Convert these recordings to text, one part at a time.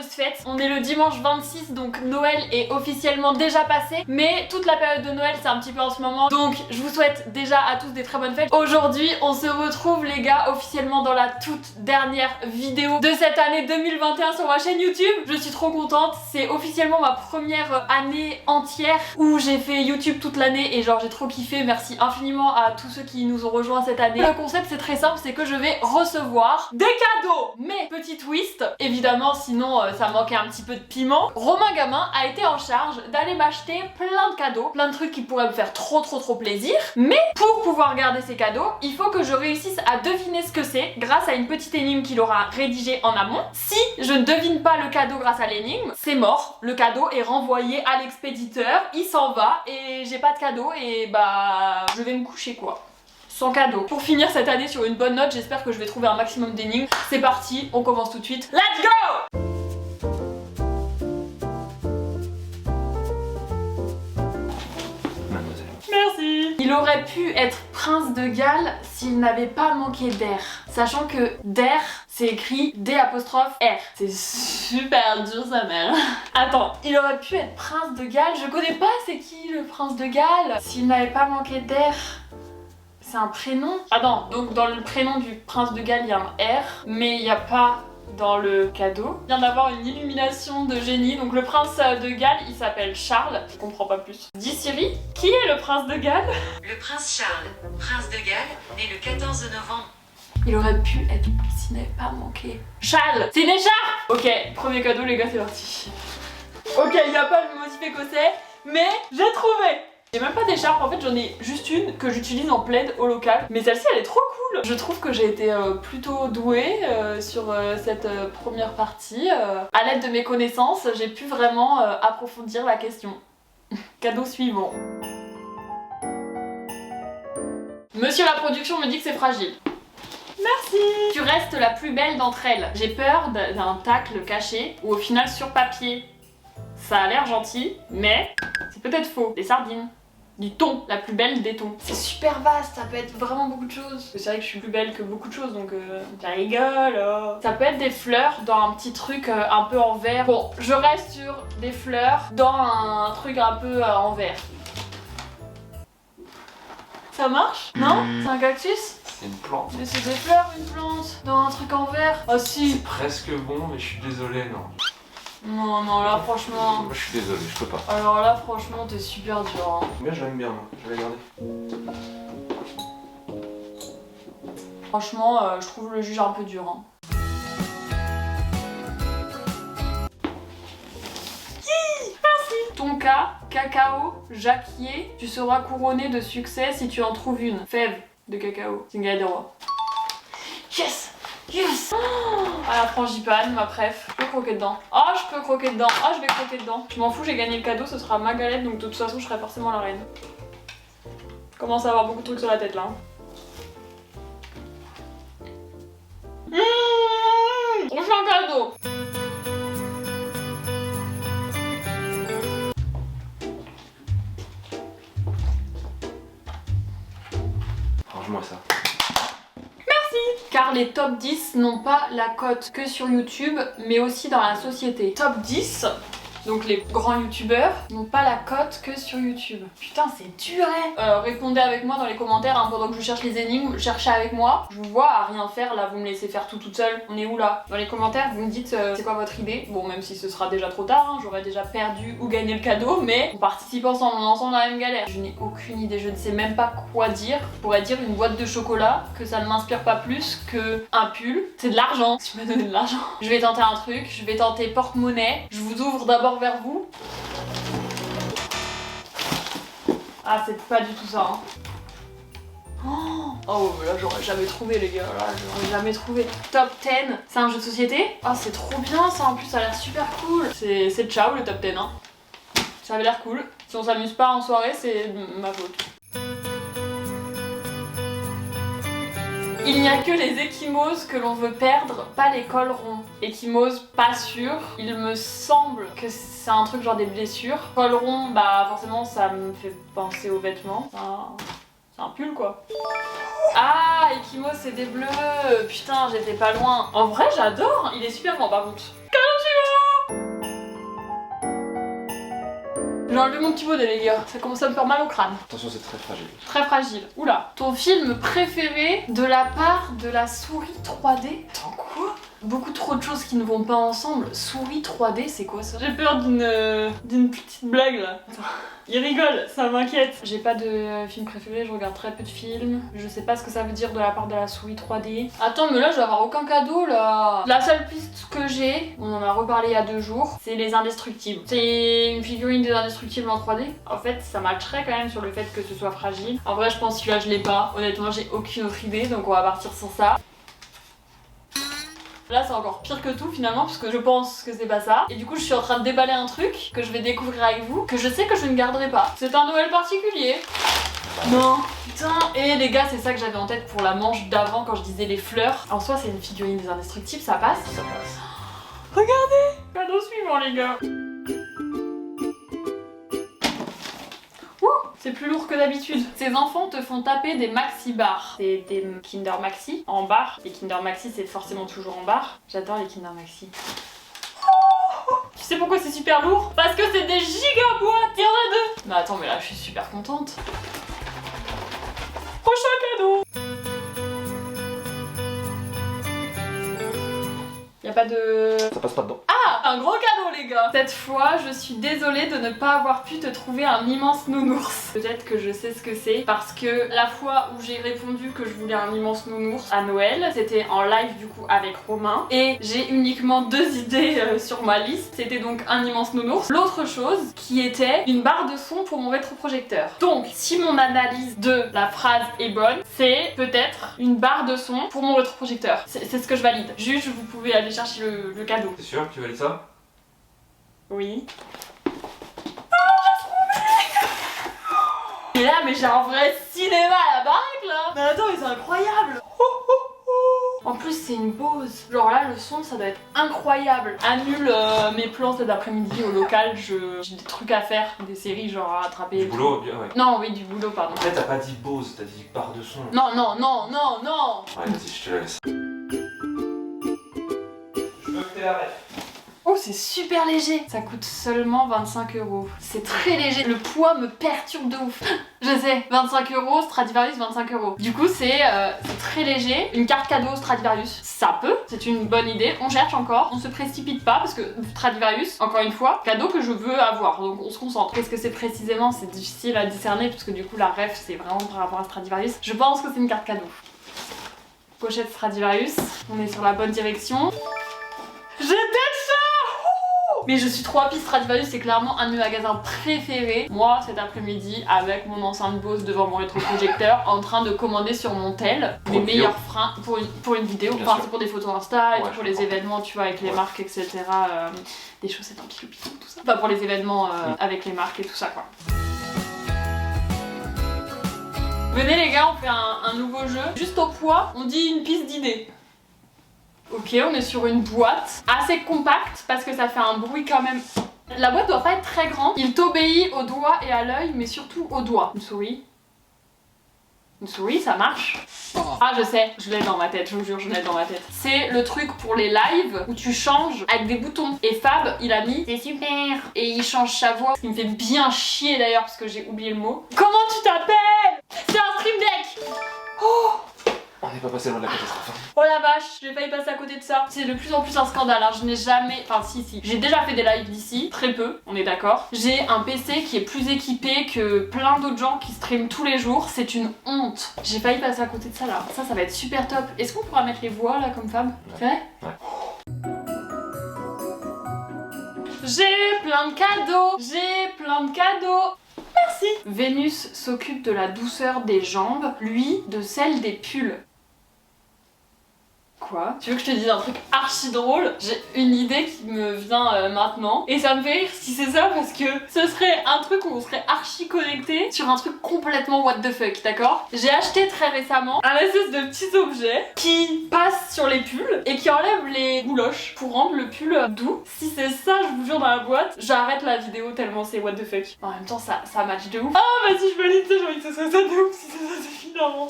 joyeuses fêtes. On est le dimanche 26, donc Noël est officiellement déjà passé, mais toute la période de Noël c'est un petit peu en ce moment, donc je vous souhaite déjà à tous des très bonnes fêtes. Aujourd'hui on se retrouve les gars officiellement dans la toute dernière vidéo de cette année 2021 sur ma chaîne YouTube. Je suis trop contente, c'est officiellement ma première année entière où j'ai fait YouTube toute l'année et genre j'ai trop kiffé. Merci infiniment à tous ceux qui nous ont rejoints cette année. Le concept c'est très simple, c'est que je vais recevoir des cadeaux. Mais petit twist, évidemment sinon ça manquait un petit peu de piment, Romain Gamin a été en charge d'aller m'acheter plein de cadeaux, plein de trucs qui pourraient me faire trop plaisir. Mais pour pouvoir garder ces cadeaux, il faut que je réussisse à deviner ce que c'est grâce à une petite énigme qu'il aura rédigée en amont. Si je ne devine pas le cadeau grâce à l'énigme, c'est mort, le cadeau est renvoyé à l'expéditeur, il s'en va et j'ai pas de cadeau et bah je vais me coucher quoi. Sans cadeau. Pour finir cette année sur une bonne note, j'espère que je vais trouver un maximum d'énigmes. C'est parti, on commence tout de suite. Let's go! Mademoiselle. Merci. Il aurait pu être prince de Galles s'il n'avait pas manqué d'air. Sachant que d'air, c'est écrit D''R. C'est super dur sa mère. Attends, il aurait pu être prince de Galles. Je connais pas c'est qui le prince de Galles. S'il n'avait pas manqué d'air. C'est un prénom? Attends, donc dans le prénom du prince de Galles, il y a un R, mais il n'y a pas dans le cadeau. Il vient d'avoir une illumination de génie, donc le prince de Galles, il s'appelle Charles, je comprends pas plus. Dis Siri, qui est le prince de Galles? Le prince Charles, prince de Galles, né le 14 novembre. Il aurait pu être, s'il n'avait pas manqué. Charles! C'est une écharpe! Ok, premier cadeau les gars, c'est parti. Ok, il n'y a pas le motif écossais, mais j'ai trouvé! J'ai même pas d'écharpe, en fait j'en ai juste une que j'utilise en plaid au local. Mais celle-ci elle est trop cool. Je trouve que j'ai été plutôt douée sur cette première partie. À l'aide de mes connaissances, j'ai pu vraiment approfondir la question. Cadeau suivant. Monsieur la production me dit que c'est fragile. Merci. Tu restes la plus belle d'entre elles. J'ai peur d'un tacle caché ou au final sur papier. Ça a l'air gentil, mais c'est peut-être faux. Des sardines. Du thon, la plus belle des thons. C'est super vaste, ça peut être vraiment beaucoup de choses. C'est vrai que je suis plus belle que beaucoup de choses, donc ça rigole. Oh. Ça peut être des fleurs dans un petit truc un peu en verre. Bon, je reste sur des fleurs dans un truc un peu en verre. Ça marche? Non? C'est un cactus? C'est une plante. Mais c'est des fleurs, une plante. Dans un truc en verre. Oh si. C'est presque bon, mais je suis désolé, non. Non, non, là franchement... Moi je suis désolé, je peux pas. Alors là franchement t'es super dur hein. Mais je l'aime bien, moi. Je vais la garder. Franchement je trouve le juge un peu dur hein. Merci. Tonka, cacao, jacquier, tu seras couronné de succès si tu en trouves une. Fève de cacao, c'est une galette des rois. Yes! Yes! Oh, à la frangipane, ma préf. Je peux croquer dedans. Oh, je peux croquer dedans. Oh, je vais croquer dedans. Je m'en fous, j'ai gagné le cadeau, ce sera ma galette, donc de toute façon, je serai forcément la reine. Je commence à avoir beaucoup de trucs sur la tête là. Prochain cadeau! Range-moi ça. Car les top 10 n'ont pas la cote que sur YouTube, mais aussi dans la société. Top 10, donc les grands youtubeurs, n'ont pas la cote que sur YouTube. Putain, c'est dur, hein. Répondez avec moi dans les commentaires, hein, pendant que je cherche les énigmes, cherchez avec moi. Je vous vois à rien faire, là, vous me laissez faire tout toute seule. On est où, là? Dans les commentaires, vous me dites c'est quoi votre idée. Bon, même si ce sera déjà trop tard, hein, j'aurais déjà perdu ou gagné le cadeau, mais on participe ensemble, on est ensemble dans la même galère. Je n'ai aucune idée, je ne sais même pas quoi dire. Je pourrais dire une boîte de chocolat, que ça ne m'inspire pas plus que un pull. C'est de l'argent, tu m'as donné de l'argent. Je vais tenter un truc, je vais tenter porte-monnaie. Je vous ouvre d'abord vers vous. Ah, c'est pas du tout ça, hein. Oh, là j'aurais jamais trouvé les gars, là j'aurais jamais trouvé. Top 10, c'est un jeu de société. Ah, c'est trop bien ça, en plus ça a l'air super cool. C'est ciao le top 10 hein. Ça avait l'air cool. Si on s'amuse pas en soirée, c'est ma faute. Il n'y a que les échymoses que l'on veut perdre, pas les collerons. Échymose, pas sûr. Il me semble que c'est un truc genre des blessures. Colleron, bah forcément ça me fait penser aux vêtements. C'est un pull quoi. Ah, échymose c'est des bleus. Putain, j'étais pas loin. En vrai j'adore, il est super bon par contre. Cadeau suivant. J'ai enlevé mon petit bonnet les gars, ça commence à me faire mal au crâne. Attention, c'est très fragile. Très fragile. Oula. Ton film préféré de la part de la souris 3D? Attends quoi? Beaucoup trop de choses qui ne vont pas ensemble. Souris 3D, c'est quoi ça? J'ai peur d'une petite blague là. Attends. Il rigole, ça m'inquiète. J'ai pas de film préféré, je regarde très peu de films. Je sais pas ce que ça veut dire de la part de la souris 3D. Attends, mais là je vais avoir aucun cadeau là. La seule piste que j'ai, on en a reparlé il y a 2 jours, c'est les indestructibles. C'est une figurine des indestructibles en 3D. En fait, ça matcherait quand même sur le fait que ce soit fragile. En vrai, je pense que celui-là je l'ai pas. Honnêtement, j'ai aucune autre idée, donc on va partir sur ça. Là c'est encore pire que tout finalement parce que je pense que c'est pas ça. Et du coup je suis en train de déballer un truc que je vais découvrir avec vous, que je sais que je ne garderai pas. C'est un Noël particulier. Non, putain. Et les gars, c'est ça que j'avais en tête pour la manche d'avant quand je disais les fleurs. En soi c'est une figurine des indestructibles, ça passe. Ça passe. Regardez. Cadeau suivant les gars. C'est plus lourd que d'habitude. Ces enfants te font taper des maxi bars. C'est des Kinder Maxi en bar. Les Kinder Maxi c'est forcément toujours en bar. J'adore les Kinder Maxi. Tu sais pourquoi c'est super lourd? Parce que c'est des giga boîtes. Il y en a 2. Mais attends, mais là je suis super contente. Prochain cadeau. Y'a pas de... Ça passe pas dedans. Ah, un gros cadeau les gars. Cette fois, je suis désolée de ne pas avoir pu te trouver un immense nounours. Peut-être que je sais ce que c'est, parce que la fois où j'ai répondu que je voulais un immense nounours à Noël, c'était en live du coup avec Romain, et j'ai uniquement 2 idées sur ma liste. C'était donc un immense nounours. L'autre chose qui était une barre de son pour mon rétroprojecteur. Donc, si mon analyse de la phrase est bonne, c'est peut-être une barre de son pour mon rétroprojecteur. C'est ce que je valide. Juste, vous pouvez aller chercher le cadeau. T'es sûr que tu valides ça? Oui. Et là, mais j'ai un vrai cinéma à la baraque là. Mais attends, mais c'est incroyable. En plus, c'est une Bose. Genre là, le son, ça doit être incroyable. Annule mes plans cet après-midi au local. J'ai des trucs à faire, des séries genre à rattraper. Du boulot, bien ouais. Non, oui, du boulot, pardon. En fait, t'as pas dit Bose, t'as dit barre de son. Non, non, non, non, non. Ouais, vas-y, je te la laisse. Je veux que t'aies la ref. Oh, c'est super léger. Ça coûte seulement 25 €. C'est très léger. Le poids me perturbe de ouf. Je sais, 25 €, Stradivarius 25 €. Du coup, c'est très léger. Une carte cadeau Stradivarius, ça peut. C'est une bonne idée. On cherche encore. On se précipite pas parce que Stradivarius, encore une fois, cadeau que je veux avoir. Donc on se concentre. Qu'est-ce que c'est précisément? C'est difficile à discerner parce que du coup, la ref, c'est vraiment par rapport à Stradivarius. Je pense que c'est une carte cadeau. Pochette Stradivarius. On est sur la bonne direction. Je déteste ça! Mais je suis trop happy, Stradivarius c'est clairement un de mes magasins préférés. Moi cet après-midi avec mon enceinte Bose devant mon rétroprojecteur en train de commander sur mon tel mes meilleurs freins pour une vidéo. Enfin c'est pour des photos Insta et tout, pour les événements tu vois avec les marques etc. Des chaussettes en pilou-pilou tout ça. Enfin pour les événements avec les marques et tout ça quoi. Venez les gars, on fait un nouveau jeu. Juste au poids, on dit une piste d'idée. Ok, on est sur une boîte assez compacte parce que ça fait un bruit quand même. La boîte doit pas être très grande. Il t'obéit au doigt et à l'œil, mais surtout au doigt. Une souris. Une souris, ça marche. Ah, je sais, je l'ai dans ma tête, je vous jure, je l'ai dans ma tête. C'est le truc pour les lives où tu changes avec des boutons. Et Fab, il a mis, c'est super. Et il change sa voix. Ce qui me fait bien chier d'ailleurs parce que j'ai oublié le mot. Comment tu t'appelles? C'est un Stream Deck. Oh! On n'est pas passé loin de la catastrophe. Oh la vache, j'ai failli passer à côté de ça. C'est de plus en plus un scandale, hein. Je n'ai jamais... Enfin si, j'ai déjà fait des lives d'ici, très peu, on est d'accord. J'ai un PC qui est plus équipé que plein d'autres gens qui streament tous les jours. C'est une honte. J'ai failli passer à côté de ça là. Ça va être super top. Est-ce qu'on pourra mettre les voix là comme Fab? C'est vrai? Ouais. J'ai plein de cadeaux. J'ai plein de cadeaux. Merci. Vénus s'occupe de la douceur des jambes, lui de celle des pulls. Quoi? Tu veux que je te dise un truc archi drôle? J'ai une idée qui me vient maintenant et ça me fait rire si c'est ça parce que ce serait un truc où on serait archi connecté sur un truc complètement what the fuck, d'accord? J'ai acheté très récemment un espèce de petit objet qui passe sur les pulls et qui enlève les bouloches pour rendre le pull doux. Si c'est ça, je vous jure, dans la boîte, j'arrête la vidéo tellement c'est what the fuck. En même temps, ça match de ouf. Ah vas-y, je valide ça, j'ai envie que ce soit ça de ouf si c'est ça, c'est finalement.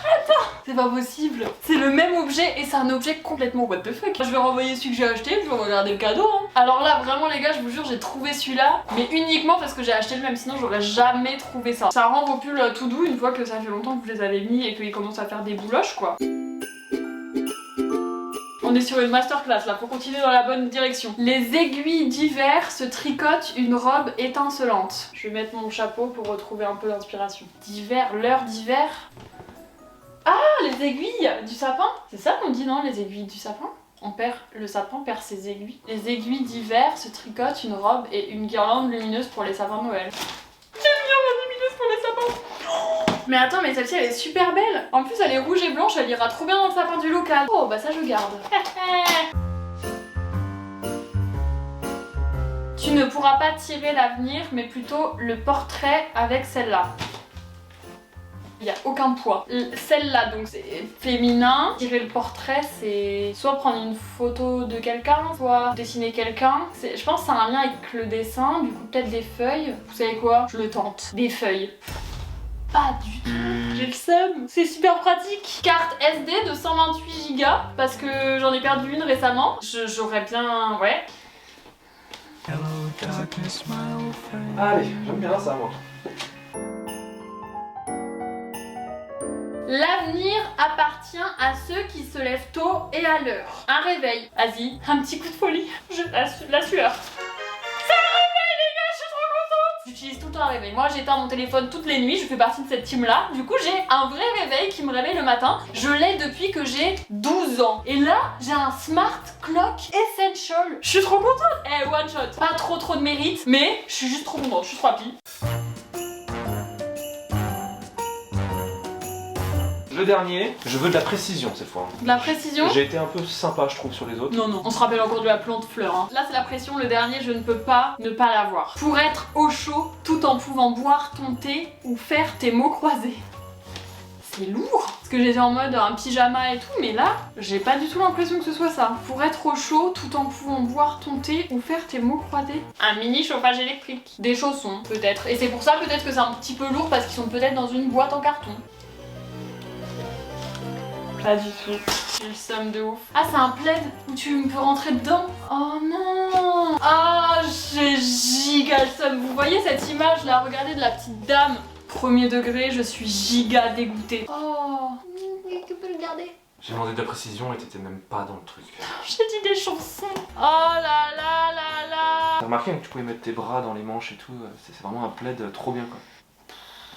Attends. c'est pas possible. C'est le même objet et c'est un objet complètement what the fuck. Je vais renvoyer celui que j'ai acheté, je vais regarder le cadeau. Hein. Alors là, vraiment les gars, je vous jure, j'ai trouvé celui-là, mais uniquement parce que j'ai acheté le même, sinon j'aurais jamais trouvé ça. Ça rend vos pulls tout doux une fois que ça fait longtemps que vous les avez mis et qu'ils commencent à faire des bouloches quoi. On est sur une masterclass là, faut continuer dans la bonne direction. Les aiguilles d'hiver se tricotent une robe étincelante. Je vais mettre mon chapeau pour retrouver un peu d'inspiration. D'hiver, l'heure d'hiver. Ah, les aiguilles du sapin. C'est ça qu'on dit non, les aiguilles du sapin? Le sapin perd ses aiguilles. Les aiguilles d'hiver se tricotent une robe et une guirlande lumineuse pour les sapins de Noël. J'aime bien la lumineuse pour les sapins. Mais attends, mais celle-ci elle est super belle. En plus elle est rouge et blanche, elle ira trop bien dans le sapin du local. Oh bah ça je garde. Tu ne pourras pas tirer l'avenir, mais plutôt le portrait avec celle-là. Il n'y a aucun poids. Celle-là, donc c'est féminin. Tirer le portrait, c'est soit prendre une photo de quelqu'un, soit dessiner quelqu'un. Je pense que ça a un lien avec le dessin, du coup peut-être des feuilles. Vous savez quoi? Je le tente. Des feuilles. Pas du tout. J'ai le seum. C'est super pratique. Carte SD de 128 Go parce que j'en ai perdu une récemment. J'aurais bien... ouais. Allez, j'aime bien ça moi. L'avenir appartient à ceux qui se lèvent tôt et à l'heure. Un réveil. Vas-y, un petit coup de folie. La sueur. J'utilise tout le temps un réveil. Moi j'éteins mon téléphone toutes les nuits, je fais partie de cette team là. Du coup j'ai un vrai réveil qui me réveille le matin. Je l'ai depuis que j'ai 12 ans. Et là j'ai un Smart Clock Essential. Je suis trop contente. Eh, one shot. Pas trop de mérite, mais je suis juste trop contente, je suis trop happy. Le dernier, je veux de la précision cette fois. De la précision? J'ai été un peu sympa je trouve sur les autres. Non, on se rappelle encore de la plante fleur. Hein. Là c'est la pression, le dernier je ne peux pas ne pas l'avoir. Pour être au chaud tout en pouvant boire ton thé ou faire tes mots croisés. C'est lourd. Parce que j'étais en mode un pyjama et tout, mais là j'ai pas du tout l'impression que ce soit ça. Pour être au chaud tout en pouvant boire ton thé ou faire tes mots croisés. Un mini chauffage électrique. Des chaussons peut-être. Et c'est pour ça peut-être que c'est un petit peu lourd parce qu'ils sont peut-être dans une boîte en carton. Pas du tout. J'ai le seum de ouf. Ah, c'est un plaid où tu peux rentrer dedans. Oh non. Ah, j'ai giga le seum. Vous voyez cette image là? Regardez de la petite dame. Premier degré, je suis giga dégoûtée. Oh. Tu peux le garder. J'ai demandé de la précision et t'étais même pas dans le truc. J'ai dit des chansons. Oh là là là là. T'as remarqué que tu pouvais mettre tes bras dans les manches et tout. C'est vraiment un plaid trop bien quoi.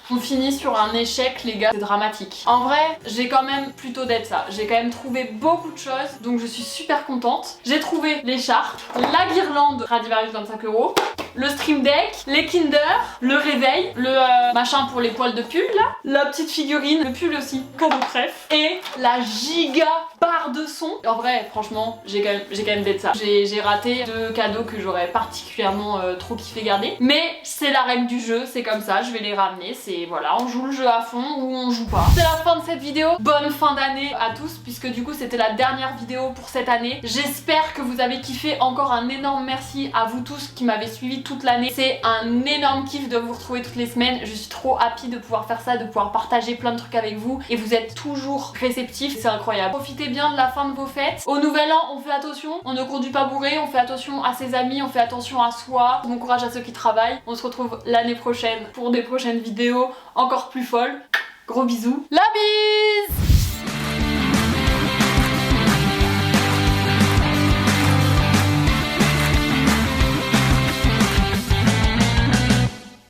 On finit sur un échec les gars, c'est dramatique. En vrai, j'ai quand même plutôt d'être ça. J'ai quand même trouvé beaucoup de choses, donc je suis super contente. J'ai trouvé l'écharpe, la guirlande Stradivarius 25 €, le stream deck, les Kinder, le réveil, le machin pour les poils de pull là, la petite figurine, le pull aussi, cadeau bref, et la giga barre de son. En vrai, franchement, j'ai quand même d'être ça. J'ai raté 2 cadeaux que j'aurais particulièrement trop kiffé garder, mais c'est la règle du jeu, c'est comme ça, je vais les ramener, c'est voilà, on joue le jeu à fond ou on joue pas. C'est la fin de cette vidéo, bonne fin d'année à tous puisque du coup c'était la dernière vidéo pour cette année. J'espère que vous avez kiffé, encore un énorme merci à vous tous qui m'avez suivi toute l'année. C'est un énorme kiff de vous retrouver toutes les semaines, je suis trop happy de pouvoir faire ça, de pouvoir partager plein de trucs avec vous et vous êtes toujours réceptifs, c'est incroyable. Profitez bien de la fin de vos fêtes. Au nouvel an, on fait attention, on ne conduit pas bourré, on fait attention à ses amis, on fait attention à soi. Bon courage à ceux qui travaillent, on se retrouve l'année prochaine pour des prochaines vidéos encore plus folles. Gros bisous, la bise!